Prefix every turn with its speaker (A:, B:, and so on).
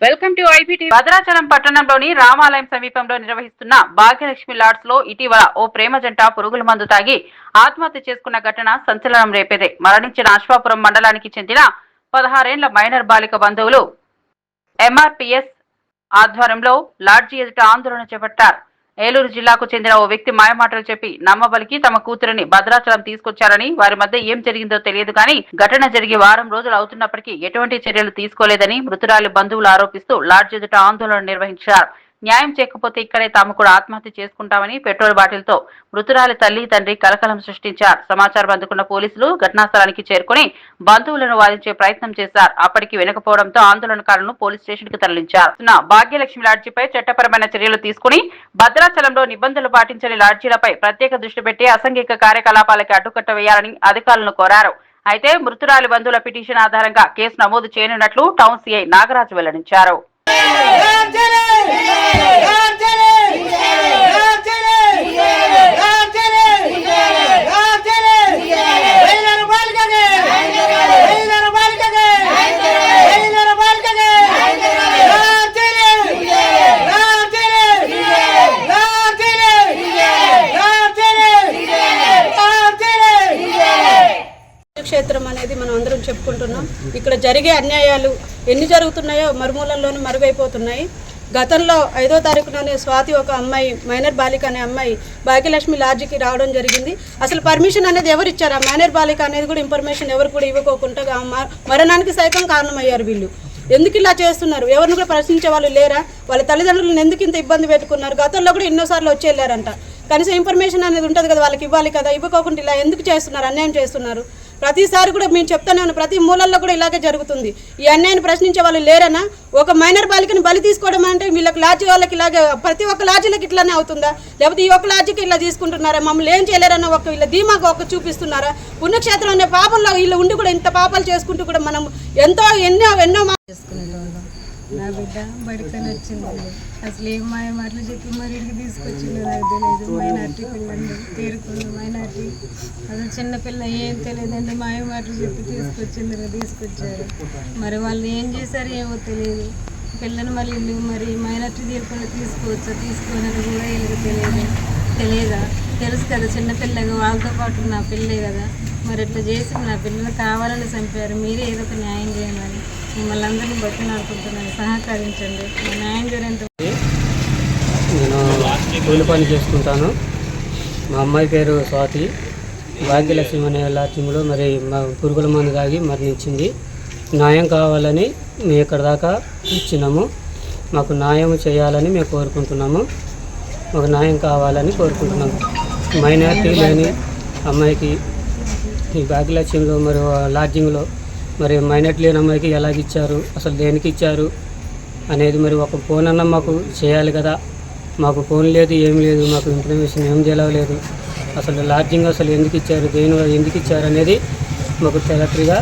A: Welcome to IPT. Bhadrachalam పట్టణంలోని రామాలయం సమీపంలో నిర్వహిస్తున్న భాగ్యలక్ష్మి లాడ్స్ లో ఇటీవల ఓ ప్రేమ జంట పురుగుల మందు తాగి ఆత్మహత్య చేసుకున్న ఘటన సంచలనం రేపేదే. మరణించిన అశ్వాపురం మండలానికి చెందిన 16 ఏళ్ల మైనర్ బాలిక బంధువులు ఎంఆర్పీఎస్ ఆధ్వర్యంలో లాడ్జి ఎదుట ఆందోళన చేపట్టారు. ఏలూరు జిల్లాకు చెందిన ఓ వ్యక్తి మాయమాటలు చెప్పి నమ్మబలికి తమ కూతురిని భద్రాచలం తీసుకొచ్చారని, వారి మధ్య ఏం జరిగిందో తెలియదు కానీ ఘటన జరిగి వారం రోజులు అవుతున్నప్పటికీ ఎటువంటి చర్యలు తీసుకోలేదని మృతురాలి బంధువులు ఆరోపిస్తూ లాడ్జి ఎదుట ఆందోళన నిర్వహించారు. న్యాయం చేయకపోతే ఇక్కడే తాము కూడా ఆత్మహత్య చేసుకుంటామని పెట్రోల్ బాటిల్తో మృతురాలి తల్లి తండ్రి కలకలం సృష్టించారు. సమాచారం అందుకున్న పోలీసులు ఘటనా స్థలానికి చేరుకుని బంధువులను వాదించే ప్రయత్నం చేశారు. అప్పటికి వినకపోవడంతో ఆందోళనకారులను పోలీస్ స్టేషన్ కు తరలించారు. భాగ్యలక్ష్మి లాడ్జిపై చట్టపరమైన చర్యలు తీసుకుని భద్రాచలంలో నిబంధనలు పాటించని లాడ్జీలపై ప్రత్యేక దృష్టి పెట్టి అసాంఘిక కార్యకలాపాలకి అడ్డుకట్ట వేయాలని అధికారులను కోరారు. అయితే మృతురాలి బంధువుల పిటిషన్ ఆధారంగా కేసు నమోదు చేయనున్నట్లు టౌన్ సీఐ నాగరాజు వెల్లడించారు.
B: క్షేత్రం అనేది మనం అందరం చెప్పుకుంటున్నాం. ఇక్కడ జరిగే అన్యాయాలు ఎన్ని జరుగుతున్నాయో మరుమూలల్లోనూ మరుగైపోతున్నాయి. గతంలో 5వ తారీఖులోనే స్వాతి ఒక అమ్మాయి, మైనర్ బాలిక అనే అమ్మాయి భాగ్యలక్ష్మి లాడ్జికి రావడం జరిగింది. అసలు పర్మిషన్ అనేది ఎవరు ఇచ్చారు? ఆ మైనర్ బాలిక అనేది కూడా ఇన్ఫర్మేషన్ ఎవరు కూడా ఇవ్వకోకుండా మరణానికి సైతం కారణమయ్యారు. వీళ్ళు ఎందుకు ఇలా చేస్తున్నారు? ఎవరిని కూడా ప్రశ్నించే వాళ్ళు లేరా? వాళ్ళ తల్లిదండ్రులను ఎందుకు ఇంత ఇబ్బంది పెట్టుకున్నారు? గతంలో కూడా ఎన్నోసార్లు వచ్చి వెళ్ళారంట. కనీసం ఇన్ఫర్మేషన్ అనేది ఉంటుంది కదా, వాళ్ళకి ఇవ్వాలి కదా. ఇవ్వకోకుండా ఇలా ఎందుకు చేస్తున్నారు? అన్యాయం చేస్తున్నారు. ప్రతిసారి కూడా మేము చెప్తానే ఉన్నాం, ప్రతి మూలల్లో కూడా ఇలాగే జరుగుతుంది. ఈ అన్యాయాన్ని ప్రశ్నించే వాళ్ళు లేరనా? ఒక మైనర్ బాలికని బలి తీసుకోవడం అంటే వీళ్ళకి లాడ్జి వాళ్ళకి ఇలాగే ప్రతి ఒక్క లాడ్జీలకి ఇట్లానే అవుతుందా? లేకపోతే ఈ ఒక్క లాడ్జికి ఇలా తీసుకుంటున్నారా? మమ్మల్ని ఏం చేయలేరన్న ఒక వీళ్ళ ధీమాకు ఒక చూపిస్తున్నారా? పుణ్యక్షేత్రం అనే పాపంలో వీళ్ళు ఉండి కూడా ఇంత పాపాలు చేసుకుంటూ కూడా మనం ఎన్నో
C: నా బిడ్డ బడికని వచ్చిందండి. అసలు ఏం మాటలు చెప్పి మరి ఇంటికి తీసుకొచ్చిందో నాకు తెలియదు. మైనార్టీ పిల్లండి, తేరుకుంది మైనార్టీ. అసలు చిన్నపిల్ల ఏం తెలియదండి. మాటలు చెప్పి తీసుకొచ్చారు. మరి వాళ్ళు ఏం చేశారు ఏమో తెలియదు. పిల్లని మరి ఇల్లు మరి మైనార్టీ తీరుకొని తీసుకోవచ్చా తీసుకోనది కూడా వీళ్ళకి తెలియదా? తెలుసు కదా, చిన్నపిల్లగా వాళ్ళతో పాటు నా పిల్లే కదా. మరి ఇట్లా చేసి నా పిల్లలు కావాలని చంపారు. మీరే ఏదో ఒక న్యాయం చేయమని మిమ్మల్ని అందరినీ బట్టి అనుకుంటున్నాను. సహకరించండి, న్యాయం చేయడానికి.
D: నేను కూలి పని చేసుకుంటాను. మా అమ్మాయి పేరు స్వాతి. భాగ్యలక్ష్మి అనే లాడ్జిలో మరి మా పురుగుల మందు తాగి మరణించింది. న్యాయం కావాలని మేము ఇక్కడ దాకా ఇచ్చినాము. మాకు న్యాయం చేయాలని మేము కోరుకుంటున్నాము. మాకు న్యాయం కావాలని కోరుకుంటున్నాము. మైనారిటీ లేని అమ్మాయికి ఈ భాగ్యలక్ష్మిలో మరి లాడ్జింగ్లో మరి మైనారిటీ లేని అమ్మాయికి ఎలాగిచ్చారు, అసలు దేనికి ఇచ్చారు అనేది మరి ఒక ఫోన్ అన్న మాకు చేయాలి కదా. మాకు ఫోన్ లేదు, ఏం లేదు, మాకు ఇన్ఫర్మేషన్ ఏం తెలియలేదు. అసలు లాడ్జింగ్ అసలు ఎందుకు ఇచ్చారు, ఎందుకు ఇచ్చారు అనేది మాకు క్లియర్గా